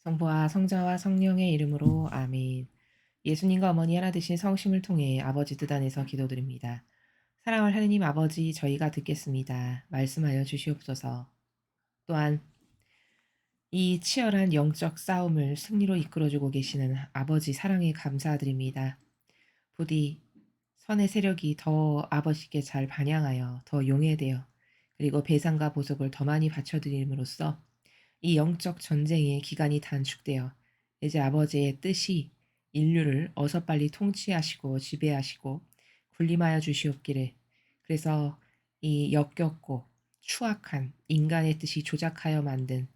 성부와 성자와 성령의 이름으로 아멘. 예수님과 어머니 하나 되신 성심을 통해 아버지 뜻 안에서 기도드립니다. 사랑할 하느님 아버지, 저희가 듣겠습니다. 말씀하여 주시옵소서. 또한 이 치열한 영적 싸움을 승리로 이끌어주고 계시는 아버지 사랑에 감사드립니다. 부디 선의 세력이 더 아버지께 잘 반영하여 더 용해되어 그리고 배상과 보석을 더 많이 바쳐드림으로써 이 영적 전쟁의 기간이 단축되어 이제 아버지의 뜻이 인류를 어서 빨리 통치하시고 지배하시고 군림하여 주시옵기를. 그래서 이 역겹고 추악한 인간의 뜻이 조작하여 만든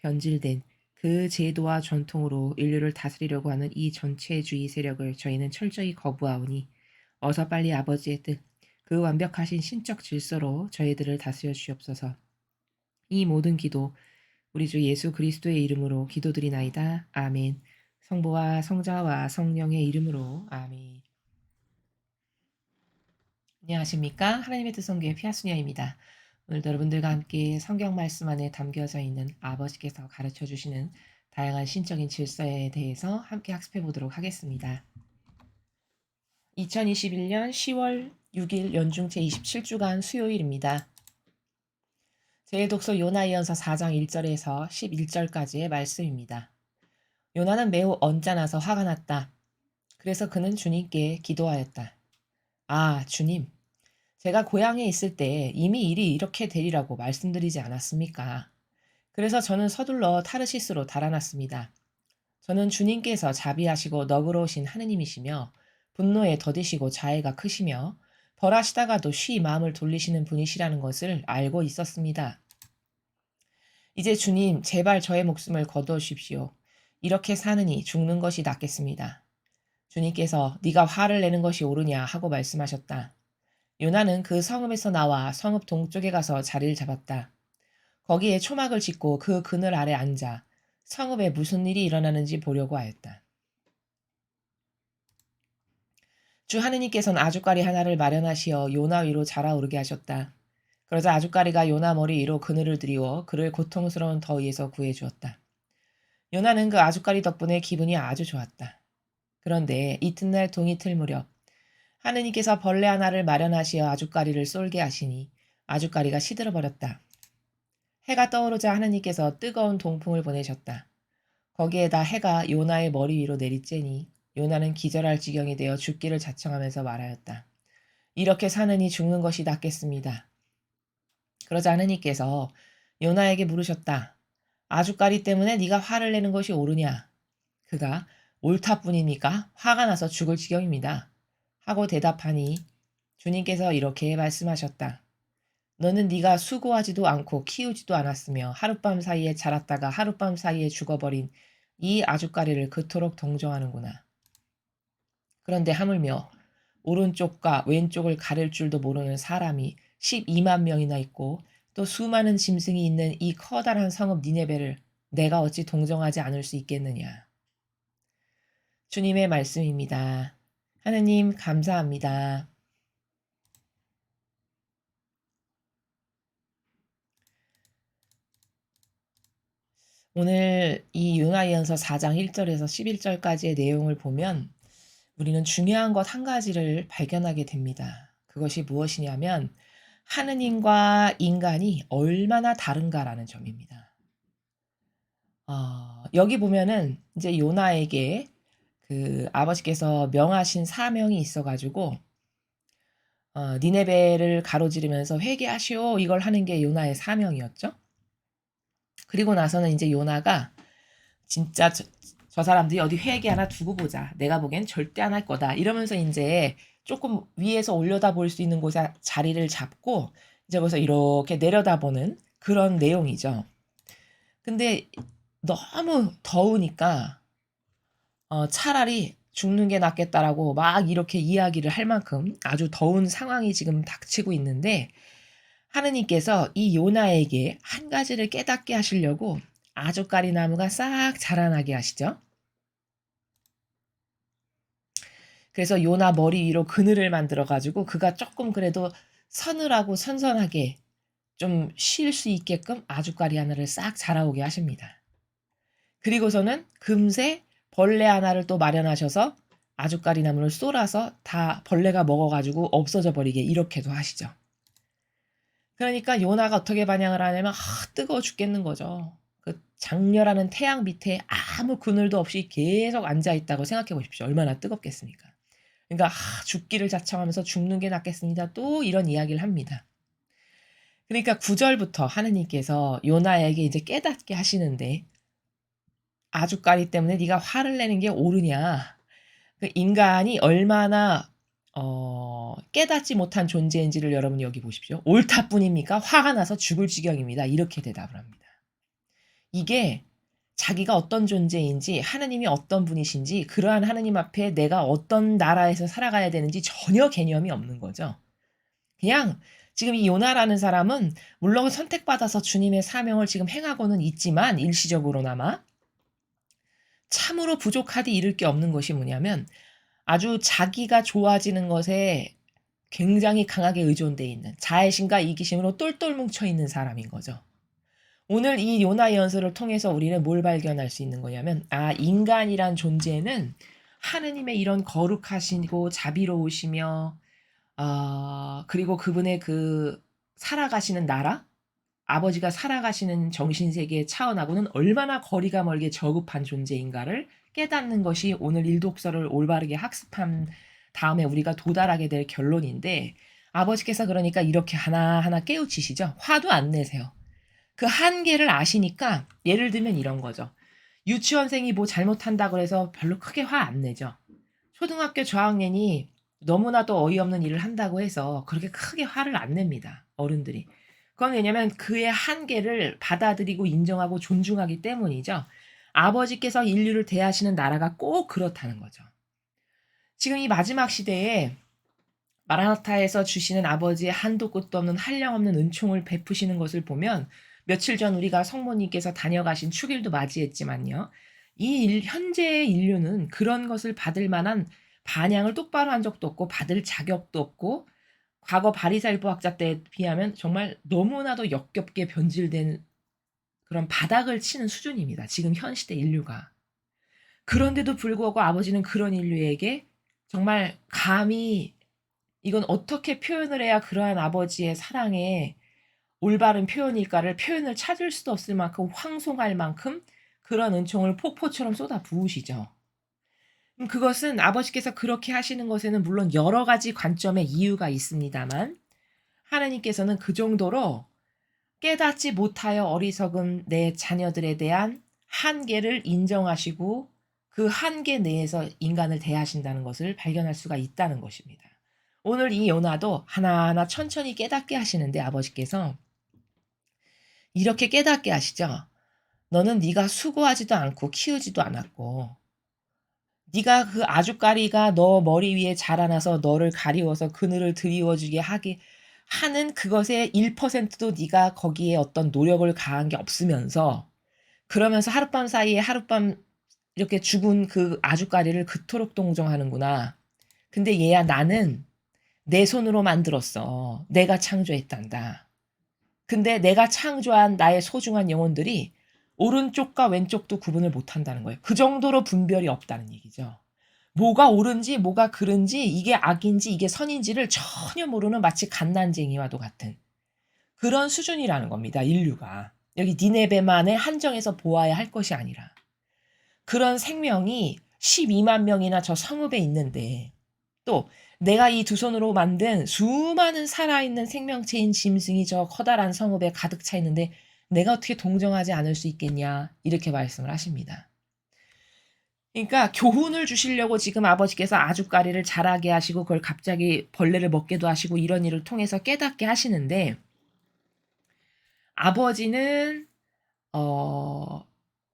변질된 그 제도와 전통으로 인류를 다스리려고 하는 이 전체주의 세력을 저희는 철저히 거부하오니 어서 빨리 아버지의 뜻, 그 완벽하신 신적 질서로 저희들을 다스려 주시옵소서. 이 모든 기도 우리 주 예수 그리스도의 이름으로 기도드리나이다. 아멘. 성부와 성자와 성령의 이름으로 아멘. 안녕하십니까? 하나님의 뜻 성교의 피아수녀입니다. 오늘도 여러분들과 함께 성경 말씀 안에 담겨져 있는 아버지께서 가르쳐 주시는 다양한 신적인 질서에 대해서 함께 학습해 보도록 하겠습니다. 2021년 10월 6일 연중 제27주간 수요일입니다. 제1독서 요나이언서 4장 1절에서 11절까지의 말씀입니다. 요나는 매우 언짢아서 화가 났다. 그래서 그는 주님께 기도하였다. 아, 주님, 제가 고향에 있을 때 이미 일이 이렇게 되리라고 말씀드리지 않았습니까? 그래서 저는 서둘러 타르시스로 달아났습니다. 저는 주님께서 자비하시고 너그러우신 하느님이시며 분노에 더디시고 자애가 크시며 벌하시다가도 쉬 마음을 돌리시는 분이시라는 것을 알고 있었습니다. 이제 주님, 제발 저의 목숨을 거두어주십시오. 이렇게 사느니 죽는 것이 낫겠습니다. 주님께서 네가 화를 내는 것이 옳으냐 하고 말씀하셨다. 요나는 그 성읍에서 나와 성읍 동쪽에 가서 자리를 잡았다. 거기에 초막을 짓고 그 그늘 아래 앉아 성읍에 무슨 일이 일어나는지 보려고 하였다. 주 하느님께서는 아주까리 하나를 마련하시어 요나 위로 자라오르게 하셨다. 그러자 아주까리가 요나 머리 위로 그늘을 들이워 그를 고통스러운 더위에서 구해주었다. 요나는 그 아주까리 덕분에 기분이 아주 좋았다. 그런데 이튿날 동이틀 무렵 하느님께서 벌레 하나를 마련하시어 아주까리를 쏠게 하시니 아주까리가 시들어버렸다. 해가 떠오르자 하느님께서 뜨거운 동풍을 보내셨다. 거기에다 해가 요나의 머리 위로 내리쬐니 요나는 기절할 지경이 되어 죽기를 자청하면서 말하였다. 이렇게 사느니 죽는 것이 낫겠습니다. 그러자 하느님께서 요나에게 물으셨다. 아주까리 때문에 네가 화를 내는 것이 옳으냐? 그가 옳다뿐입니까? 화가 나서 죽을 지경입니다. 하고 대답하니 주님께서 이렇게 말씀하셨다. 너는 네가 수고하지도 않고 키우지도 않았으며 하룻밤 사이에 자랐다가 하룻밤 사이에 죽어버린 이 아주까리를 그토록 동정하는구나. 그런데 하물며 오른쪽과 왼쪽을 가릴 줄도 모르는 사람이 12만 명이나 있고 또 수많은 짐승이 있는 이 커다란 성읍 니네베를 내가 어찌 동정하지 않을 수 있겠느냐. 주님의 말씀입니다. 하느님 감사합니다. 오늘 이 요나이언서 4장 1절에서 11절까지의 내용을 보면 우리는 중요한 것 한 가지를 발견하게 됩니다. 그것이 무엇이냐면 하느님과 인간이 얼마나 다른가라는 점입니다. 여기 보면은 이제 요나에게 그 아버지께서 명하신 사명이 있어가지고 니네베를 가로지르면서 회개하시오 이걸 하는 게 요나의 사명이었죠. 그리고 나서는 이제 요나가 진짜 저 사람들이 어디 회개 하나 두고 보자. 내가 보기엔 절대 안 할 거다. 이러면서 이제 조금 위에서 올려다 볼 수 있는 곳에 자리를 잡고 이제 거기서 이렇게 내려다보는 그런 내용이죠. 근데 너무 더우니까 차라리 죽는 게 낫겠다라고 막 이렇게 이야기를 할 만큼 아주 더운 상황이 지금 닥치고 있는데 하느님께서 이 요나에게 한 가지를 깨닫게 하시려고 아주까리 나무가 싹 자라나게 하시죠. 그래서 요나 머리 위로 그늘을 만들어 가지고 그가 조금 그래도 서늘하고 선선하게 좀 쉴 수 있게끔 아주까리 하나를 싹 자라오게 하십니다. 그리고서는 금세 벌레 하나를 또 마련하셔서 아주까리 나무를 쏠아서 다 벌레가 먹어 가지고 없어져 버리게 이렇게도 하시죠. 그러니까 요나가 어떻게 반응을 하냐면 뜨거워 죽겠는 거죠. 그 장렬하는 태양 밑에 아무 그늘도 없이 계속 앉아 있다고 생각해 보십시오. 얼마나 뜨겁겠습니까. 그러니까 죽기를 자청하면서 "죽는 게 낫겠습니다." 또 이런 이야기를 합니다. 그러니까 9 절부터 하느님께서 요나에게 이제 깨닫게 하시는데 "아주까리 때문에 네가 화를 내는 게 옳으냐. 그 인간이 얼마나 깨닫지 못한 존재인지를 여러분이 여기 보십시오. 옳다뿐입니까? 화가 나서 죽을 지경입니다." 이렇게 대답을 합니다. 이게 자기가 어떤 존재인지 하느님이 어떤 분이신지 그러한 하느님 앞에 내가 어떤 나라에서 살아가야 되는지 전혀 개념이 없는 거죠. 그냥 지금 이 요나라는 사람은 물론 선택받아서 주님의 사명을 지금 행하고는 있지만 일시적으로나마 참으로 부족하디 이를 게 없는 것이 뭐냐면 아주 자기가 좋아지는 것에 굉장히 강하게 의존돼 있는 자애심과 이기심으로 똘똘 뭉쳐 있는 사람인 거죠. 오늘 이 요나 연설을 통해서 우리는 뭘 발견할 수 있는 거냐면 인간이란 존재는 하느님의 이런 거룩하시고 자비로우시며 그리고 그분의 그 살아가시는 나라, 아버지가 살아가시는 정신세계의 차원하고는 얼마나 거리가 멀게 저급한 존재인가를 깨닫는 것이 오늘 일독서를 올바르게 학습한 다음에 우리가 도달하게 될 결론인데 아버지께서 그러니까 이렇게 하나하나 깨우치시죠. 화도 안 내세요. 그 한계를 아시니까 예를 들면 이런 거죠. 유치원생이 뭐 잘못한다고 해서 별로 크게 화 안 내죠. 초등학교 저학년이 너무나도 어이없는 일을 한다고 해서 그렇게 크게 화를 안 냅니다, 어른들이. 그건 왜냐면 그의 한계를 받아들이고 인정하고 존중하기 때문이죠. 아버지께서 인류를 대하시는 나라가 꼭 그렇다는 거죠. 지금 이 마지막 시대에 마라나타에서 주시는 아버지의 한도 끝도 없는 한량없는 은총을 베푸시는 것을 보면 며칠 전 우리가 성모님께서 다녀가신 축일도 맞이했지만요. 현재의 인류는 그런 것을 받을 만한 반향을 똑바로 한 적도 없고 받을 자격도 없고 과거 바리새인학자 때에 비하면 정말 너무나도 역겹게 변질된 그런 바닥을 치는 수준입니다. 지금 현 시대 인류가. 그런데도 불구하고 아버지는 그런 인류에게 정말 감히 이건 어떻게 표현을 해야 그러한 아버지의 사랑의 올바른 표현일까를 표현을 찾을 수도 없을 만큼 황송할 만큼 그런 은총을 폭포처럼 쏟아 부으시죠. 그것은 아버지께서 그렇게 하시는 것에는 물론 여러 가지 관점의 이유가 있습니다만 하나님께서는 그 정도로 깨닫지 못하여 어리석은 내 자녀들에 대한 한계를 인정하시고 그 한계 내에서 인간을 대하신다는 것을 발견할 수가 있다는 것입니다. 오늘 이 요나도 하나하나 천천히 깨닫게 하시는데 아버지께서 이렇게 깨닫게 하시죠. 너는 네가 수고하지도 않고 키우지도 않았고 네가 그 아주까리가 너 머리 위에 자라나서 너를 가리워서 그늘을 드리워주게 하게 하는 그것의 1%도 네가 거기에 어떤 노력을 가한 게 없으면서 그러면서 하룻밤 사이에 하룻밤 이렇게 죽은 그 아주까리를 그토록 동정하는구나. 근데 얘야 나는 내 손으로 만들었어. 내가 창조했단다. 근데 내가 창조한 나의 소중한 영혼들이 오른쪽과 왼쪽도 구분을 못한다는 거예요. 그 정도로 분별이 없다는 얘기죠. 뭐가 옳은지 뭐가 그른지 이게 악인지 이게 선인지를 전혀 모르는 마치 갓난쟁이와도 같은 그런 수준이라는 겁니다. 인류가. 여기 니네베만의 한정에서 보아야 할 것이 아니라 그런 생명이 12만 명이나 저 성읍에 있는데 또 내가 이 두 손으로 만든 수많은 살아있는 생명체인 짐승이 저 커다란 성읍에 가득 차 있는데 내가 어떻게 동정하지 않을 수 있겠냐 이렇게 말씀을 하십니다. 그러니까 교훈을 주시려고 지금 아버지께서 아주까리를 자라게 하시고 그걸 갑자기 벌레를 먹게도 하시고 이런 일을 통해서 깨닫게 하시는데 아버지는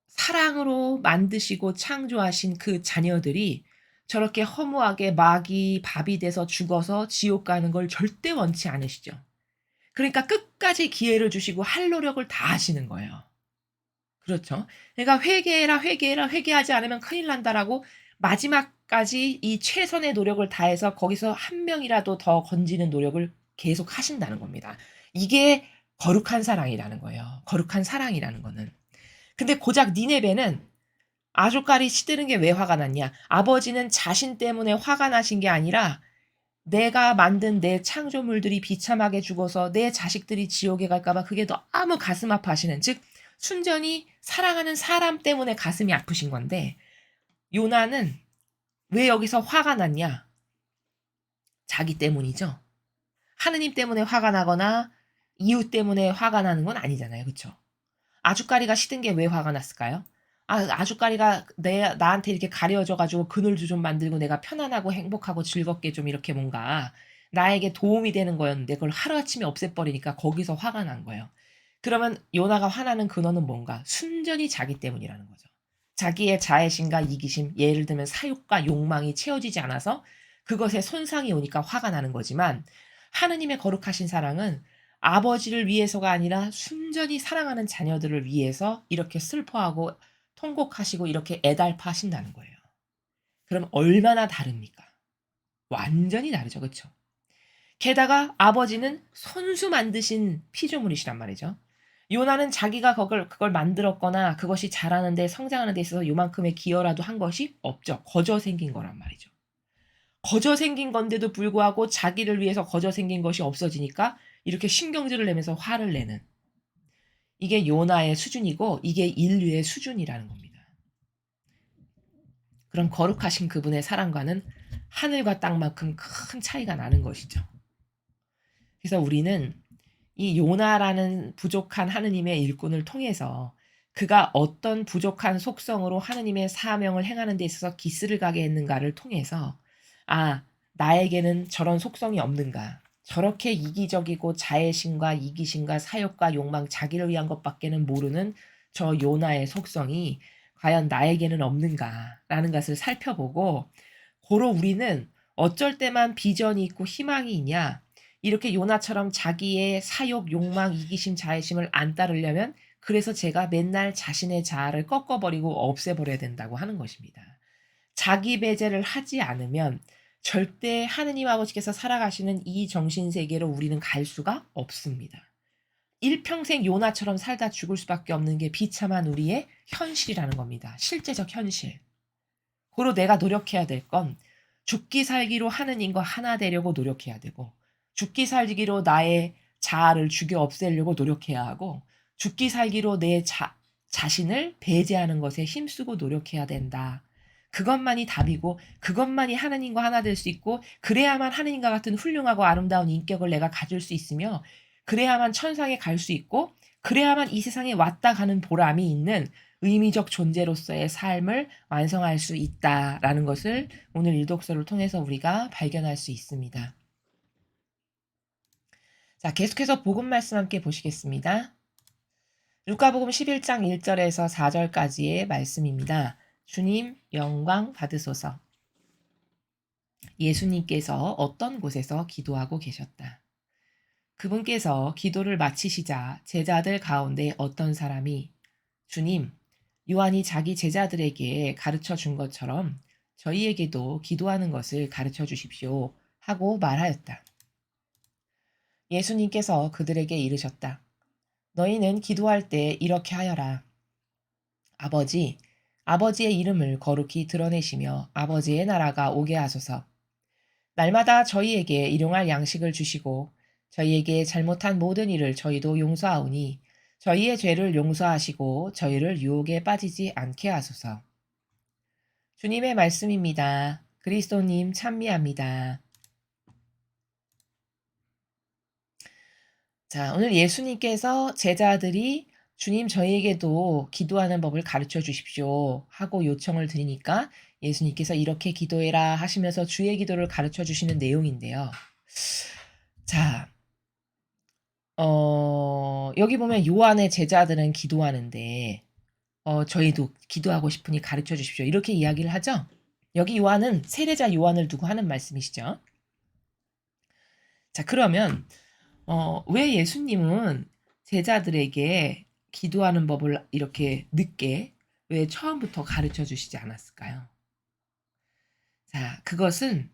사랑으로 만드시고 창조하신 그 자녀들이 저렇게 허무하게 막이 밥이 돼서 죽어서 지옥 가는 걸 절대 원치 않으시죠. 그러니까 끝까지 기회를 주시고 할 노력을 다 하시는 거예요. 그렇죠. 그러니까 "회개해라, 회개해라. 회개하지 않으면 큰일 난다."라고 마지막까지 이 최선의 노력을 다해서 거기서 한 명이라도 더 건지는 노력을 계속 하신다는 겁니다. 이게 거룩한 사랑이라는 거예요. 거룩한 사랑이라는 거는. 근데 고작 니네베는 아주까리 시드는 게 왜 화가 났냐? 아버지는 자신 때문에 화가 나신 게 아니라 내가 만든 내 창조물들이 비참하게 죽어서 내 자식들이 지옥에 갈까 봐 그게 너무 가슴 아파하시는, 즉 순전히 사랑하는 사람 때문에 가슴이 아프신 건데, 요나는 왜 여기서 화가 났냐? 자기 때문이죠. 하느님 때문에 화가 나거나 이웃 때문에 화가 나는 건 아니잖아요. 그쵸? 아주까리가 시든 게 왜 화가 났을까요? 아주까리가 나한테 이렇게 가려져 가지고 그늘도 좀 만들고 내가 편안하고 행복하고 즐겁게 좀 이렇게 뭔가 나에게 도움이 되는 거였는데 그걸 하루아침에 없애버리니까 거기서 화가 난 거예요. 그러면 요나가 화나는 근원은 뭔가? 순전히 자기 때문이라는 거죠. 자기의 자애심과 이기심, 예를 들면 사욕과 욕망이 채워지지 않아서 그것에 손상이 오니까 화가 나는 거지만, 하느님의 거룩하신 사랑은 아버지를 위해서가 아니라 순전히 사랑하는 자녀들을 위해서 이렇게 슬퍼하고 통곡하시고 이렇게 애달파하신다는 거예요. 그럼 얼마나 다릅니까? 완전히 다르죠. 그쵸? 게다가 아버지는 손수 만드신 피조물이시란 말이죠. 요나는 자기가 그걸 만들었거나 그것이 자라는 데 성장하는 데 있어서 요만큼의 기여라도 한 것이 없죠. 거저 생긴 거란 말이죠. 거저 생긴 건데도 불구하고 자기를 위해서 거저 생긴 것이 없어지니까 이렇게 신경질을 내면서 화를 내는, 이게 요나의 수준이고 이게 인류의 수준이라는 겁니다. 그럼 거룩하신 그분의 사랑과는 하늘과 땅만큼 큰 차이가 나는 것이죠. 그래서 우리는 이 요나라는 부족한 하느님의 일꾼을 통해서 그가 어떤 부족한 속성으로 하느님의 사명을 행하는 데 있어서 기스를 가게 했는가를 통해서, 나에게는 저런 속성이 없는가? 저렇게 이기적이고 자애심과 이기심과 사욕과 욕망, 자기를 위한 것밖에는 모르는 저 요나의 속성이 과연 나에게는 없는가라는 것을 살펴보고, 고로 우리는 어쩔 때만 비전이 있고 희망이 있냐? 이렇게 요나처럼 자기의 사욕, 욕망, 이기심, 자애심을 안 따르려면 그래서 제가 맨날 자신의 자아를 꺾어버리고 없애버려야 된다고 하는 것입니다. 자기 배제를 하지 않으면 절대 하느님 아버지께서 살아가시는 이 정신세계로 우리는 갈 수가 없습니다. 일평생 요나처럼 살다 죽을 수밖에 없는 게 비참한 우리의 현실이라는 겁니다. 실제적 현실. 고로 내가 노력해야 될 건 죽기 살기로 하느님과 하나 되려고 노력해야 되고, 죽기 살기로 나의 자아를 죽여 없애려고 노력해야 하고, 죽기 살기로 내 자신을 배제하는 것에 힘쓰고 노력해야 된다. 그것만이 답이고 그것만이 하느님과 하나 될 수 있고, 그래야만 하느님과 같은 훌륭하고 아름다운 인격을 내가 가질 수 있으며, 그래야만 천상에 갈 수 있고, 그래야만 이 세상에 왔다 가는 보람이 있는 의미적 존재로서의 삶을 완성할 수 있다라는 것을 오늘 일독서를 통해서 우리가 발견할 수 있습니다. 자, 계속해서 복음 말씀 함께 보시겠습니다. 루카복음 11장 1절에서 4절까지의 말씀입니다. 주님 영광 받으소서. 예수님께서 어떤 곳에서 기도하고 계셨다. 그분께서 기도를 마치시자 제자들 가운데 어떤 사람이, 주님, 요한이 자기 제자들에게 가르쳐 준 것처럼 저희에게도 기도하는 것을 가르쳐 주십시오 하고 말하였다. 예수님께서 그들에게 이르셨다. 너희는 기도할 때 이렇게 하여라. 아버지, 아버지의 이름을 거룩히 드러내시며 아버지의 나라가 오게 하소서. 날마다 저희에게 일용할 양식을 주시고 저희에게 잘못한 모든 일을 저희도 용서하오니 저희의 죄를 용서하시고 저희를 유혹에 빠지지 않게 하소서. 주님의 말씀입니다. 그리스도님 찬미합니다. 자, 오늘 예수님께서 제자들이 주님 저희에게도 기도하는 법을 가르쳐 주십시오 하고 요청을 드리니까 예수님께서 이렇게 기도해라 하시면서 주의 기도를 가르쳐 주시는 내용인데요. 자, 여기 보면 요한의 제자들은 기도하는데 저희도 기도하고 싶으니 가르쳐 주십시오. 이렇게 이야기를 하죠. 여기 요한은 세례자 요한을 두고 하는 말씀이시죠. 자, 그러면 왜 예수님은 제자들에게 기도하는 법을 이렇게 늦게 왜 처음부터 가르쳐 주시지 않았을까요? 자, 그것은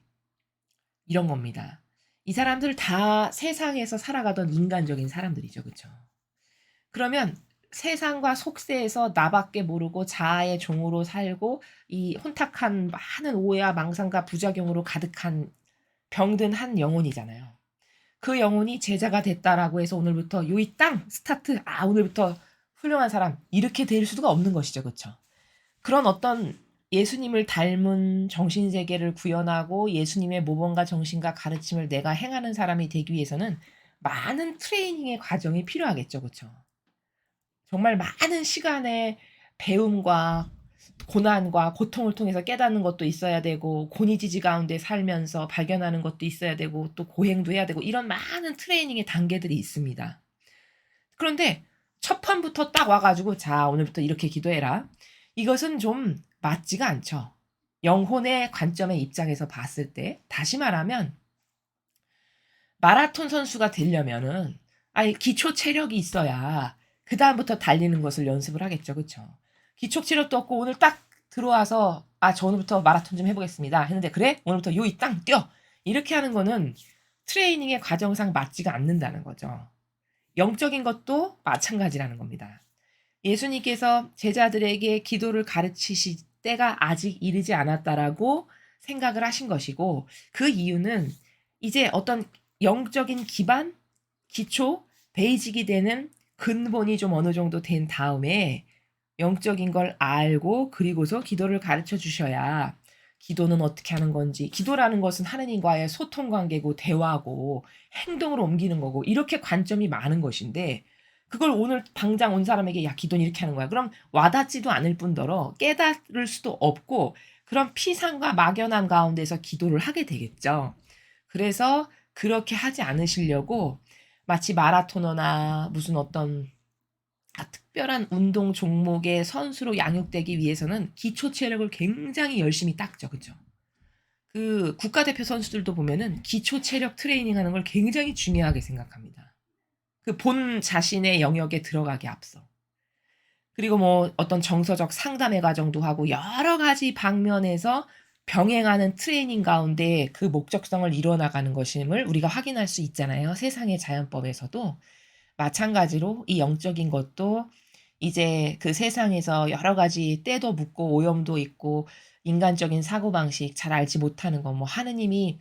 이런 겁니다. 이 사람들 다 세상에서 살아가던 인간적인 사람들이죠. 그렇죠? 그러면 세상과 속세에서 나밖에 모르고 자아의 종으로 살고 이 혼탁한 많은 오해와 망상과 부작용으로 가득한 병든 한 영혼이잖아요. 그 영혼이 제자가 됐다라고 해서 오늘부터 요이 땅 스타트 오늘부터 훌륭한 사람 이렇게 될 수가 없는 것이죠. 그쵸? 그런 어떤 예수님을 닮은 정신세계를 구현하고 예수님의 모범과 정신과 가르침을 내가 행하는 사람이 되기 위해서는 많은 트레이닝의 과정이 필요하겠죠. 그쵸? 정말 많은 시간의 배움과 고난과 고통을 통해서 깨닫는 것도 있어야 되고 고니지지 가운데 살면서 발견하는 것도 있어야 되고 또 고행도 해야 되고 이런 많은 트레이닝의 단계들이 있습니다. 그런데 첫 판부터 딱 와 가지고 "자 오늘부터 이렇게 기도해라." 이것은 좀 맞지가 않죠. 영혼의 관점의 입장에서 봤을 때 다시 말하면 마라톤 선수가 되려면은 기초 체력이 있어야 그다음부터 달리는 것을 연습을 하겠죠. 그쵸? 기초 체력도 없고 오늘 딱 들어와서 저 오늘부터 마라톤 좀 해 보겠습니다." 했는데 "그래? 오늘부터 요이 땅 뛰어." 이렇게 하는 거는 트레이닝의 과정상 맞지가 않는다는 거죠. 영적인 것도 마찬가지라는 겁니다. 예수님께서 제자들에게 기도를 가르치실 때가 아직 이르지 않았다라고 생각을 하신 것이고 그 이유는 이제 어떤 영적인 기반, 기초, 베이직이 되는 근본이 좀 어느 정도 된 다음에 영적인 걸 알고 그리고서 기도를 가르쳐 주셔야 기도는 어떻게 하는 건지 기도라는 것은 하느님과의 소통 관계고 대화고 행동으로 옮기는 거고 이렇게 관점이 많은 것인데 그걸 오늘 당장 온 사람에게 "야 기도는 이렇게 하는 거야." 그럼 와닿지도 않을 뿐더러 깨달을 수도 없고 그런 피상과 막연한 가운데서 기도를 하게 되겠죠. 그래서 그렇게 하지 않으시려고 마치 마라토너나 무슨 어떤 특별한 운동 종목의 선수로 양육되기 위해서는 기초 체력을 굉장히 열심히 닦죠. 그쵸? 그 국가대표 선수들도 보면은 기초 체력 트레이닝하는 걸 굉장히 중요하게 생각합니다. 그 본 자신의 영역에 들어가기 앞서. 그리고 뭐 어떤 정서적 상담의 과정도 하고 여러 가지 방면에서 병행하는 트레이닝 가운데 그 목적성을 이뤄 나가는 것임을 우리가 확인할 수 있잖아요, 세상의 자연법에서도. 마찬가지로 이 영적인 것도 이제 그 세상에서 여러 가지 때도 묻고 오염도 있고 인간적인 사고방식 잘 알지 못하는 거 뭐 하느님이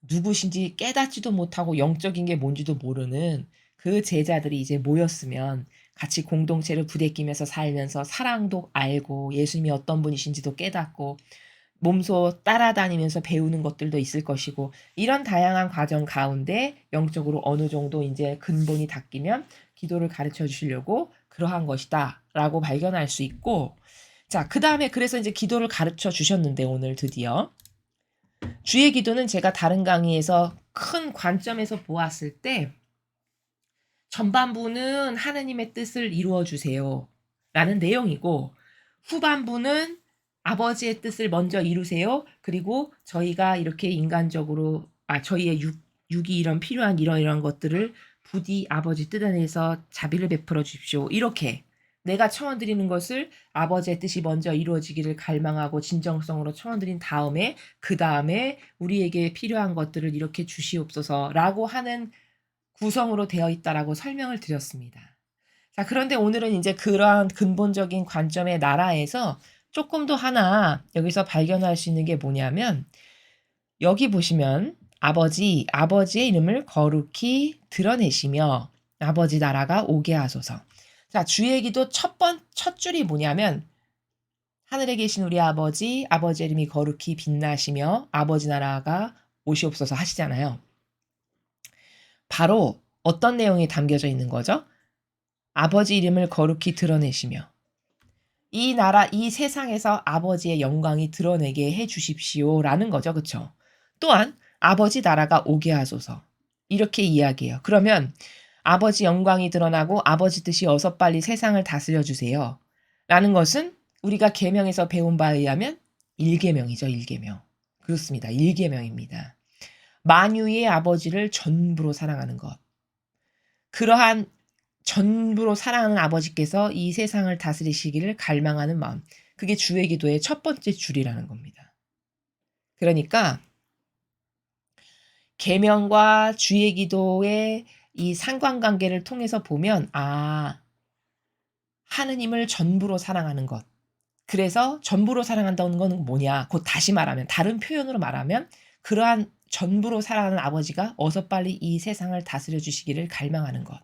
누구신지 깨닫지도 못하고 영적인 게 뭔지도 모르는 그 제자들이 이제 모였으면 같이 공동체를 부대끼면서 살면서 사랑도 알고 예수님이 어떤 분이신지도 깨닫고 몸소 따라다니면서 배우는 것들도 있을 것이고 이런 다양한 과정 가운데 영적으로 어느 정도 인제 근본이 닦이면 기도를 가르쳐 주시려고 그러한 것이다라고 발견할 수 있고 자 그다음에 그래서 인제 기도를 가르쳐 주셨는데 오늘 드디어 주의 기도는 제가 다른 강의에서 큰 관점에서 보았을 때 전반부는 "하느님의 뜻을 이루어 주세요."라는 내용이고 후반부는 "아버지의 뜻을 먼저 이루세요. 그리고 저희가 이렇게 인간적으로 저희의 육이 이런 필요한 이러이러한 것들을 부디 아버지 뜻 안에서 자비를 베풀어 주십시오." 이렇게 내가 청원드리는 것을 아버지의 뜻이 먼저 이루어지기를 갈망하고 진정성으로 청원드린 다음에 그다음에 "우리에게 필요한 것들을 이렇게 주시옵소서."라고 하는 구성으로 되어 있다라고 설명을 드렸습니다. 자 그런데 오늘은 인제 그러한 근본적인 관점의 나라에서 쪼끔 더 하나 여기서 발견할 수 있는 게 뭐냐면 여기 보시면 아버지의 이름을 거룩히 드러내시며 아버지 나라가 오게 하소서. 자 주의 기도 첫 줄이 뭐냐면 하늘에 계신 우리 아버지의 이름이 거룩히 빛나시며 아버지 나라가 오시옵소서 하시잖아요. 바로 어떤 내용이 담겨져 있는 거죠? 아버지 이름을 거룩히 드러내시며 이 나라 이 세상에서 아버지의 영광이 드러내게 해 주십시오라는 거죠. 그쵸? 또한 아버지 나라가 오게 하소서. 이렇게 이야기해요. 그러면 아버지 영광이 드러나고 아버지 뜻이 어서 빨리 세상을 다스려 주세요. 라는 것은 우리가 계명에서 배운 바에 의하면 1계명이죠, 1계명. 그렇습니다. 1계명입니다. 만유의 아버지를 전부로 사랑하는 것. 그러한 전부로 사랑하는 아버지께서 이 세상을 다스리시기를 갈망하는 마음. 그게 주의 기도의 첫 번째 줄이라는 겁니다. 그러니까 계명과 주의 기도의 이 상관관계를 통해서 보면 하느님을 전부로 사랑하는 것. 그래서 전부로 사랑한다는 건 뭐냐? 곧 다시 말하면, 다른 표현으로 말하면 그러한 전부로 사랑하는 아버지가 어서 빨리 이 세상을 다스려 주시기를 갈망하는 것.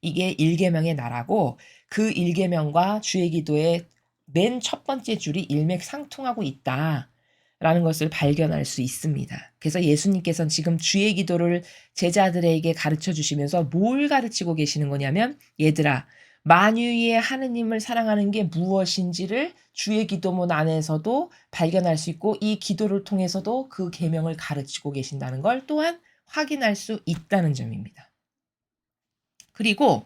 이게 일계명의 나라고, 그 일계명과 주의 기도의 맨 첫 번째 줄이 일맥상통하고 있다라는 것을 발견할 수 있습니다. 그래서 예수님께서는 지금 주의 기도를 제자들에게 가르쳐 주시면서 뭘 가르치고 계시는 거냐면, 얘들아, 만유의 하느님을 사랑하는 게 무엇인지를 주의 기도문 안에서도 발견할 수 있고, 이 기도를 통해서도 그 계명을 가르치고 계신다는 걸 또한 확인할 수 있다는 점입니다. 그리고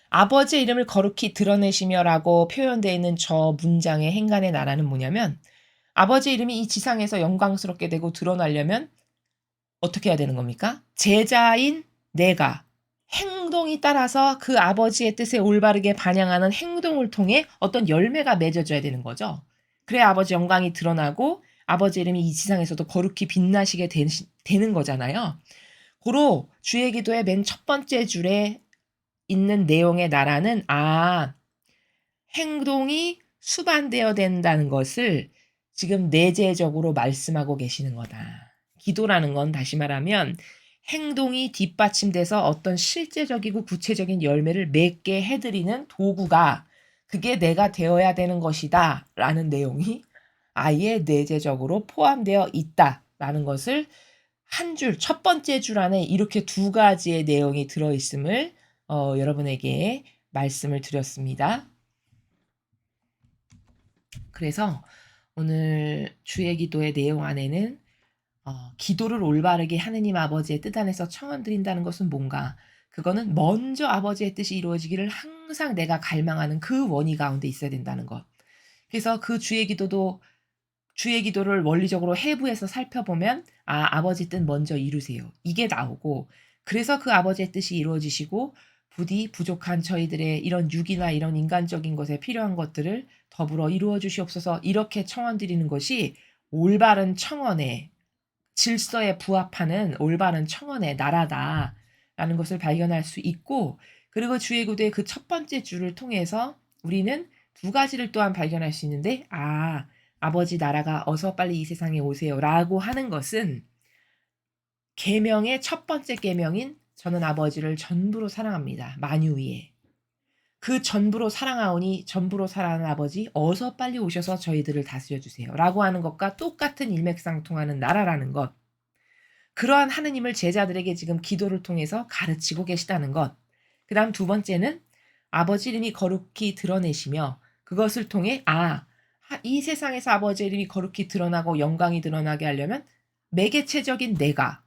아버지의 이름을 거룩히 드러내시며라고 표현되어 있는 저 문장의 행간의 나라는 뭐냐면, 아버지의 이름이 이 지상에서 영광스럽게 되고 드러나려면 어떻게 해야 되는 겁니까? 제자인 내가 행동이 따라서 그 아버지의 뜻에 올바르게 반영하는 행동을 통해 어떤 열매가 맺어져야 되는 거죠. 그래야 아버지 영광이 드러나고 아버지 이름이 이 지상에서도 거룩히 빛나시게 되는 거잖아요. 고로 주의 기도의 맨 첫 번째 줄에 있는 내용의 나라는, 행동이 수반되어야 된다는 것을 지금 내재적으로 말씀하고 계시는 거다. 기도라는 건 다시 말하면 행동이 뒷받침돼서 어떤 실제적이고 구체적인 열매를 맺게 해드리는 도구가, 그게 내가 되어야 되는 것이다 라는 내용이 아예 내재적으로 포함되어 있다라는 것을 한 줄, 첫 번째 줄 안에 이렇게 두 가지의 내용이 들어있음을 여러분에게 말씀을 드렸습니다. 그래서 오늘 주의 기도의 내용 안에는 기도를 올바르게 하느님 아버지의 뜻 안에서 청원드린다는 것은 뭔가? 그거는 먼저 아버지의 뜻이 이루어지기를 항상 내가 갈망하는 그 원의 가운데 있어야 된다는 것. 그래서 그 주의 기도를 원리적으로 해부해서 살펴보면, 아버지 뜻 먼저 이루세요. 이게 나오고, 그래서 그 아버지의 뜻이 이루어지시고 부디 부족한 저희들의 이런 육이나 이런 인간적인 것에 필요한 것들을 더불어 이루어 주시옵소서, 이렇게 청원드리는 것이 올바른 청원의 질서에 부합하는 올바른 청원의 나라다라는 것을 발견할 수 있고, 그리고 주의 기도의 그 첫 번째 줄을 통해서 우리는 두 가지를 또한 발견할 수 있는데, 아버지 나라가 어서 빨리 이 세상에 오세요라고 하는 것은 계명의 첫 번째 계명인 저는 아버지를 전부로 사랑합니다. 만유위에. 그 전부로 사랑하오니 전부로 사랑하는 아버지 어서 빨리 오셔서 저희들을 다스려 주세요라고 하는 것과 똑같은 일맥상통하는 나라라는 것. 그러한 하느님을 제자들에게 지금 기도를 통해서 가르치고 계시다는 것. 그다음 두 번째는 아버지 이름이 거룩히 드러내시며, 그것을 통해 이 세상에서 아버지 이름이 거룩히 드러나고 영광이 드러나게 하려면 매개체적인 내가,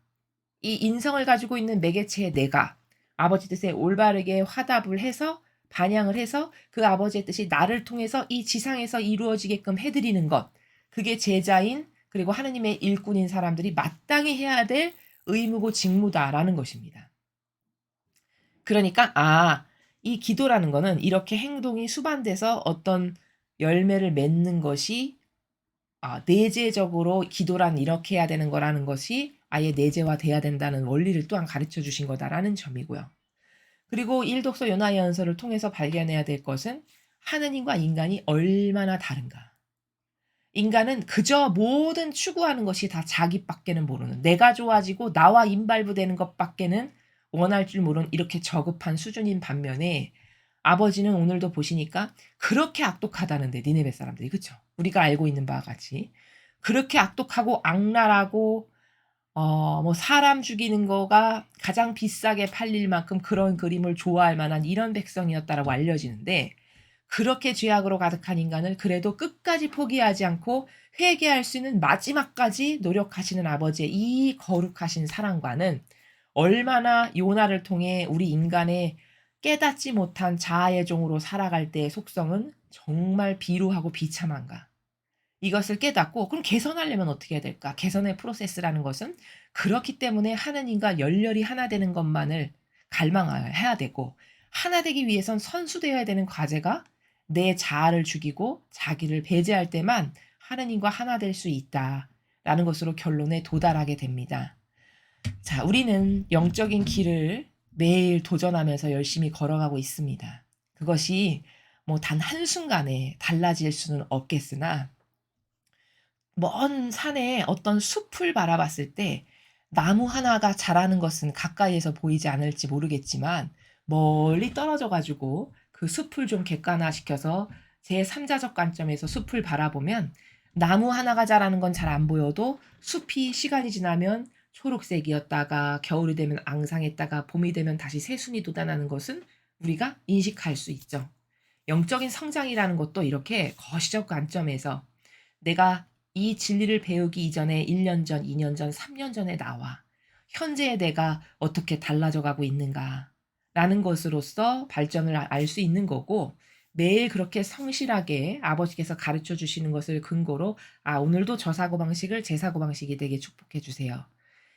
이 인성을 가지고 있는 매개체의 내가 아버지 뜻에 올바르게 화답을 해서 반영을 해서 그 아버지의 뜻이 나를 통해서 이 지상에서 이루어지게끔 해드리는 것. 그게 제자인 그리고 하느님의 일꾼인 사람들이 마땅히 해야 될 의무고 직무다라는 것입니다. 그러니까 이 기도라는 거는 이렇게 행동이 수반돼서 어떤 열매를 맺는 것이, 내재적으로 기도란 이렇게 해야 되는 거라는 것이 아예 내재화돼야 된다는 원리를 또한 가르쳐 주신 거다라는 점이고요. 그리고 일독서 요나의 연서를 통해서 발견해야 될 것은 하느님과 인간이 얼마나 다른가. 인간은 그저 모든 추구하는 것이 다 자기밖에는 모르는, 내가 좋아지고 나와 임발부되는 것밖에는 원할 줄 모르는 이렇게 저급한 수준인 반면에, 아버지는 오늘도 보시니까 그렇게 악독하다는데, 니네베 사람들이, 그쵸? 우리가 알고 있는 바와 같이 그렇게 악독하고 악랄하고 사람 죽이는 거가 가장 비싸게 팔릴 만큼 그런 그림을 좋아할 만한 이런 백성이었다라고 알려지는데, 그렇게 죄악으로 가득한 인간을 그래도 끝까지 포기하지 않고 회개할 수 있는 마지막까지 노력하시는 아버지의 이 거룩하신 사랑과는 얼마나 요나를 통해 우리 인간의 깨닫지 못한 자아의 종으로 살아갈 때의 속성은 정말 비루하고 비참한가. 이것을 깨닫고 그럼 개선하려면 어떻게 해야 될까? 개선의 프로세스라는 것은 그렇기 때문에 하느님과 열렬히 하나 되는 것만을 갈망해야 되고, 하나 되기 위해선 선수되어야 되는 과제가 내 자아를 죽이고 자기를 배제할 때만 하느님과 하나 될 수 있다라는 것으로 결론에 도달하게 됩니다. 자, 우리는 영적인 길을 매일 도전하면서 열심히 걸어가고 있습니다. 그것이 뭐 단 한순간에 달라질 수는 없겠으나 먼 산에 어떤 숲을 바라봤을 때 나무 하나가 자라는 것은 가까이에서 보이지 않을지 모르겠지만 멀리 떨어져 가지고 그 숲을 좀 객관화시켜서 제3자적 관점에서 숲을 바라보면 나무 하나가 자라는 건 잘 안 보여도 숲이 시간이 지나면 초록색이었다가 겨울이 되면 앙상했다가 봄이 되면 다시 새순이 돋아나는 것은 우리가 인식할 수 있죠. 영적인 성장이라는 것도 이렇게 거시적 관점에서 내가 이 진리를 배우기 이전에 1년 전, 2년 전, 3년 전에 나와 현재의 내가 어떻게 달라져 가고 있는가라는 것으로서 발전을 알 수 있는 거고 매일 그렇게 성실하게 아버지께서 가르쳐 주시는 것을 근거로 오늘도 저 사고방식을 제 사고방식이 되게 축복해 주세요.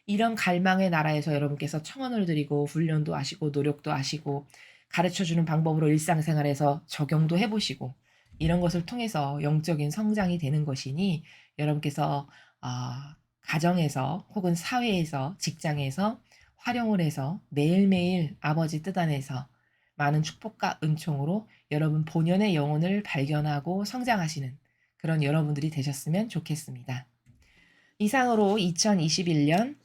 이런 갈망의 나라에서 여러분께서 청원을 드리고 훈련도 하시고 노력도 하시고 가르쳐 주는 방법으로 일상생활에서 적용도 해 보시고 이런 것을 통해서 영적인 성장이 되는 것이니 여러분께서 가정에서 혹은 사회에서 직장에서 활용을 해서 매일매일 아버지 뜻 안에서 많은 축복과 은총으로 여러분 본연의 영혼을 발견하고 성장하시는 그런 여러분들이 되셨으면 좋겠습니다. 이상으로 2021년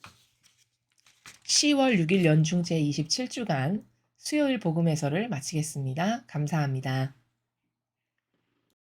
10월 6일 연중 제27주간 수요일 복음 해설을 마치겠습니다. 감사합니다.